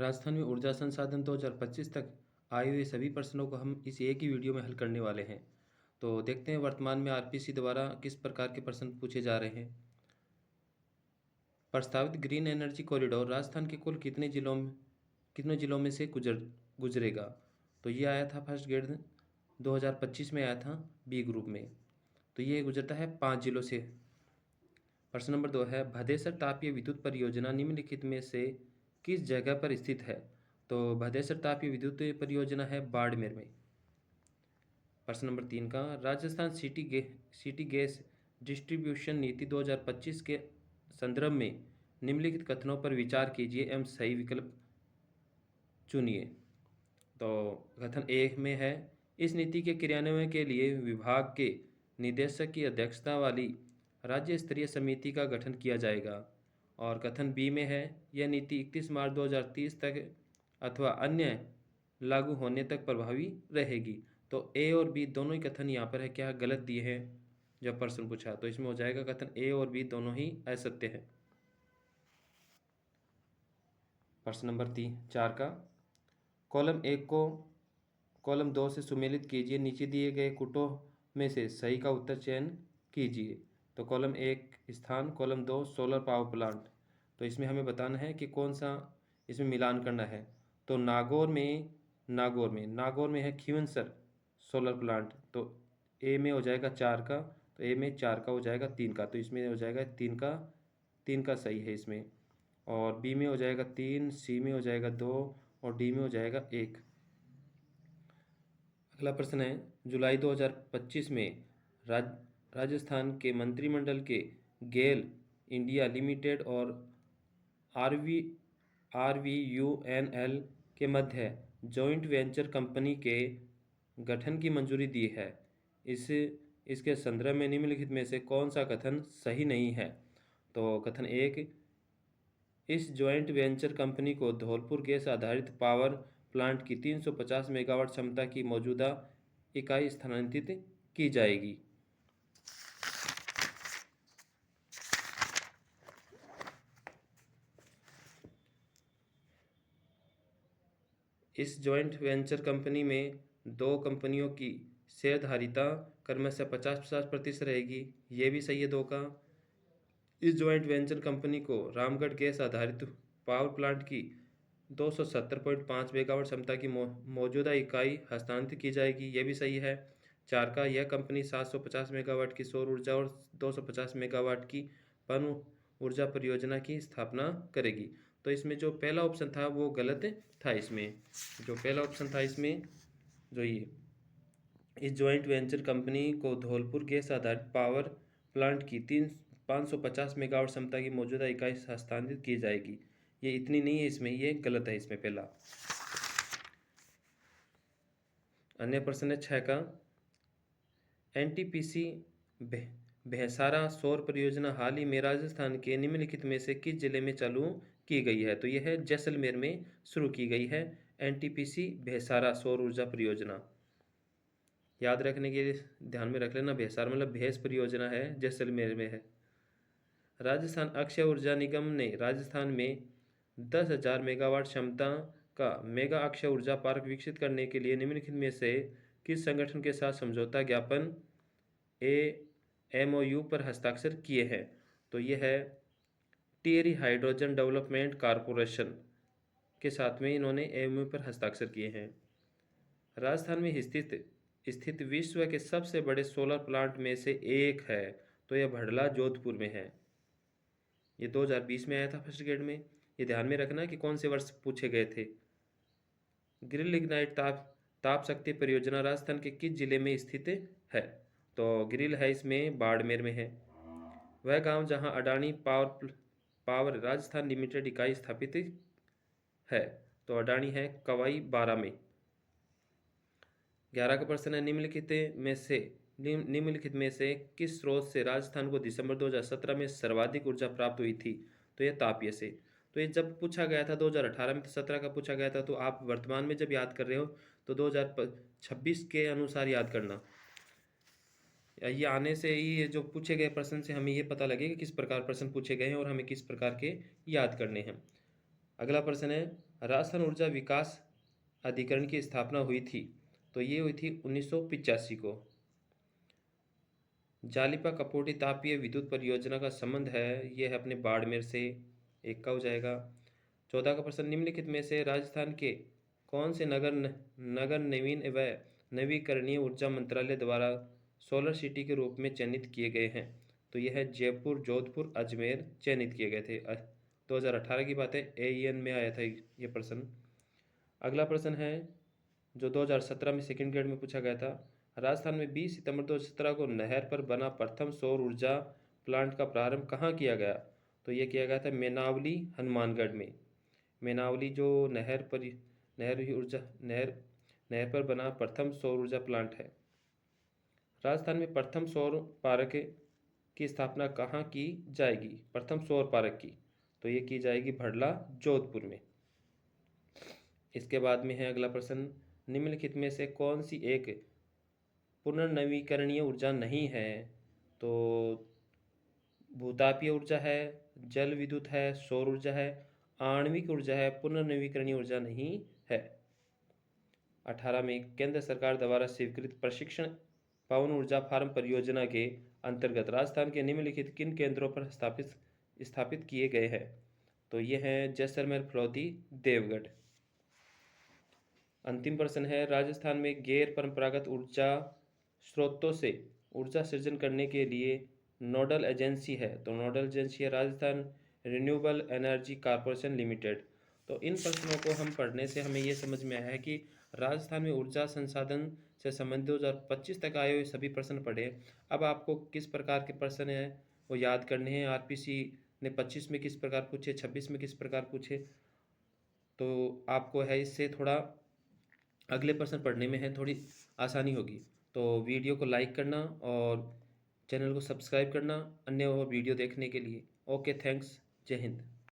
राजस्थान में ऊर्जा संसाधन 2025 तक आए हुए सभी प्रश्नों को हम इस एक ही वीडियो में हल करने वाले हैं। तो देखते हैं वर्तमान में आरपीसी द्वारा किस प्रकार के प्रश्न पूछे जा रहे हैं। प्रस्तावित ग्रीन एनर्जी कॉरिडोर राजस्थान के कुल कितने जिलों में से गुजरेगा। तो ये आया था फर्स्ट ग्रेड 2025 में आया था बी ग्रुप में। तो ये गुजरता है 5 जिलों से। प्रश्न नंबर 2 है भदेसर तापीय विद्युत परियोजना निम्नलिखित में से किस जगह पर स्थित है। तो भदेसर तापीय विद्युत परियोजना है बाड़मेर में। प्रश्न नंबर 3 का राजस्थान सिटी गैस डिस्ट्रीब्यूशन नीति 2025 के संदर्भ में निम्नलिखित कथनों पर विचार कीजिए एवं सही विकल्प चुनिए। तो कथन एक में है इस नीति के क्रियान्वयन के लिए विभाग के निदेशक की अध्यक्षता वाली राज्य स्तरीय समिति का गठन किया जाएगा। और कथन बी में है यह नीति 31 मार्च 2030 तक अथवा अन्य लागू होने तक प्रभावी रहेगी। तो ए और बी दोनों ही कथन यहाँ पर है क्या गलत दिए हैं जब प्रश्न पूछा, तो इसमें हो जाएगा कथन ए और बी दोनों ही असत्य है। प्रश्न नंबर 4 का कॉलम 1 को कॉलम 2 से सुमेलित कीजिए, नीचे दिए गए कुटों में से सही का उत्तर चयन कीजिए। तो कॉलम 1 स्थान, कॉलम 2 सोलर पावर प्लांट। तो इसमें हमें बताना है कि कौन सा इसमें मिलान करना है। तो नागौर में है खीवंसर सोलर प्लांट। तो ए में हो जाएगा 4 का, तो ए में 4 का हो जाएगा 3 का, तो इसमें हो जाएगा 3 का सही है इसमें। और बी में हो जाएगा 3, सी में हो जाएगा 2 और डी में हो जाएगा 1। अगला प्रश्न है जुलाई 2025 में राजस्थान के मंत्रिमंडल के गेल इंडिया लिमिटेड और RVUNL के मध्य जॉइंट वेंचर कंपनी के गठन की मंजूरी दी है। इसके संदर्भ में निम्नलिखित में से कौन सा कथन सही नहीं है। तो कथन 1 इस जॉइंट वेंचर कंपनी को धौलपुर गैस आधारित पावर प्लांट की 350 मेगावाट क्षमता की मौजूदा इकाई स्थानांतरित की जाएगी। इस जॉइंट वेंचर कंपनी में दो कंपनियों की शेयरधारिता क्रमशः 50-50% रहेगी। ये भी सही है 2 का। इस जॉइंट वेंचर कंपनी को रामगढ़ गैस आधारित पावर प्लांट की 270.5 मेगावाट क्षमता की मौजूदा इकाई हस्तांतरित की जाएगी। ये भी सही है। 4 का यह कंपनी 750 मेगावाट की सौर ऊर्जा और 250 मेगावाट की पवन ऊर्जा परियोजना की स्थापना करेगी। तो इसमें जो पहला ऑप्शन था वो गलत था। इसमें जो पहला ऑप्शन था इसमें जो ये इस जॉइंट वेंचर कंपनी को धौलपुर गैस आधारित पावर प्लांट की 550 मेगावाट क्षमता की मौजूदा इकाई हस्तांतरित की जाएगी, ये इतनी नहीं है इसमें, ये गलत है इसमें पहला। अन्य प्रश्न है 6 का NTPC भैसारा सौर परियोजना हाल ही में राजस्थान के निम्नलिखित में से किस जिले में चालू की गई है। तो यह है जैसलमेर में शुरू की गई है NTPC भैसारा सौर ऊर्जा परियोजना। याद रखने के लिए ध्यान में रख लेना, भैसार मतलब भैंस परियोजना है, जैसलमेर में है। राजस्थान अक्षय ऊर्जा निगम ने राजस्थान में 10,000 मेगावाट क्षमता का मेगा अक्षय ऊर्जा पार्क विकसित करने के लिए निम्नलिखित में से किस संगठन के साथ समझौता ज्ञापन MOU पर हस्ताक्षर किए हैं। तो यह है टिएरी हाइड्रोजन डेवलपमेंट कारपोरेशन के साथ में इन्होंने MOU पर हस्ताक्षर किए हैं। राजस्थान में स्थित विश्व के सबसे बड़े सोलर प्लांट में से एक है, तो यह भड़ला जोधपुर में है। ये 2020 में आया था फर्स्ट ग्रेड में। ये ध्यान में रखना कि कौन से वर्ष पूछे गए थे। ग्रिल लिग्नाइट ताप शक्ति परियोजना राजस्थान के किस जिले में स्थित है। तो ग्रिल है इसमें बाड़मेर में है। वह गांव जहां अडानी पावर राजस्थान लिमिटेड इकाई स्थापित है, तो अडानी है कवाई 12 में। 11 का प्रश्न है निम्नलिखित में से किस स्रोत से राजस्थान को दिसंबर 2017 में सर्वाधिक ऊर्जा प्राप्त हुई थी। तो यह तापीय से। तो ये जब पूछा गया था 2018 में, तो 17 का पूछा गया था, तो आप वर्तमान में जब याद कर रहे हो तो 2026 के अनुसार याद करना। ये आने से ही जो पूछे गए प्रश्न से हमें ये पता लगेगा किस प्रकार प्रश्न पूछे गए हैं और हमें किस प्रकार के याद करने हैं। अगला प्रश्न है राजस्थान ऊर्जा विकास अधिकरण की स्थापना हुई थी? तो ये हुई थी 1985 को। जालिपा कपोटी तापीय विद्युत परियोजना का संबंध है, ये है अपने बाड़मेर से। एक का हो जाएगा। 14 का प्रश्न, निम्नलिखित में से राजस्थान के कौन से नगर नवीन व नवीकरणीय ऊर्जा मंत्रालय द्वारा सोलर सिटी के रूप में चयनित किए गए हैं? तो यह है जयपुर, जोधपुर, अजमेर चयनित किए गए थे। 2018 की बात है, AEN में आया था ये प्रश्न। अगला प्रश्न है जो 2017 में सेकंड ग्रेड में पूछा गया था। राजस्थान में 20 सितंबर 2017 को नहर पर बना प्रथम सौर ऊर्जा प्लांट का प्रारंभ कहाँ किया गया? तो ये किया गया था मेनावली, हनुमानगढ़ में। मेनावली जो नहर पर बना प्रथम सौर ऊर्जा प्लांट है। राजस्थान में प्रथम सौर पार्क की स्थापना कहाँ की जाएगी? प्रथम सौर पार्क की, तो ये की जाएगी भड़ला, जोधपुर में। इसके बाद में है अगला प्रश्न, निम्नलिखित में से कौन सी एक पुनर्नवीकरणीय ऊर्जा नहीं है? तो भूतापीय ऊर्जा है, जल विद्युत है, सौर ऊर्जा है, आणविक ऊर्जा है, पुनर्नवीकरणीय ऊर्जा नहीं है। 18 में केंद्र सरकार द्वारा स्वीकृत प्रशिक्षण पवन ऊर्जा फार्म परियोजना के अंतर्गत राजस्थान के निम्नलिखित किन केंद्रों पर स्थापित किए गए हैं? तो ये हैं जैसलमेर, फलौदी, देवगढ़। अंतिम प्रश्न है, राजस्थान में गैर परंपरागत ऊर्जा स्रोतों से ऊर्जा सृजन करने के लिए नोडल एजेंसी है? तो नोडल एजेंसी है Rajasthan renewable energy corporation limited. तो इन प्रश्नों को हम पढ़ने से हमें ये समझ में आया है कि राजस्थान में ऊर्जा संसाधन से संबंधित 2025 तक आए हुए सभी प्रश्न पढ़े। अब आपको किस प्रकार के प्रश्न हैं वो याद करने हैं। आरपीसी ने 25 में किस प्रकार पूछे, 26 में किस प्रकार पूछे, तो आपको है इससे थोड़ा अगले प्रश्न पढ़ने में है थोड़ी आसानी होगी। तो वीडियो को लाइक करना और चैनल को सब्सक्राइब करना अन्य वीडियो देखने के लिए। ओके, थैंक्स, जय हिंद।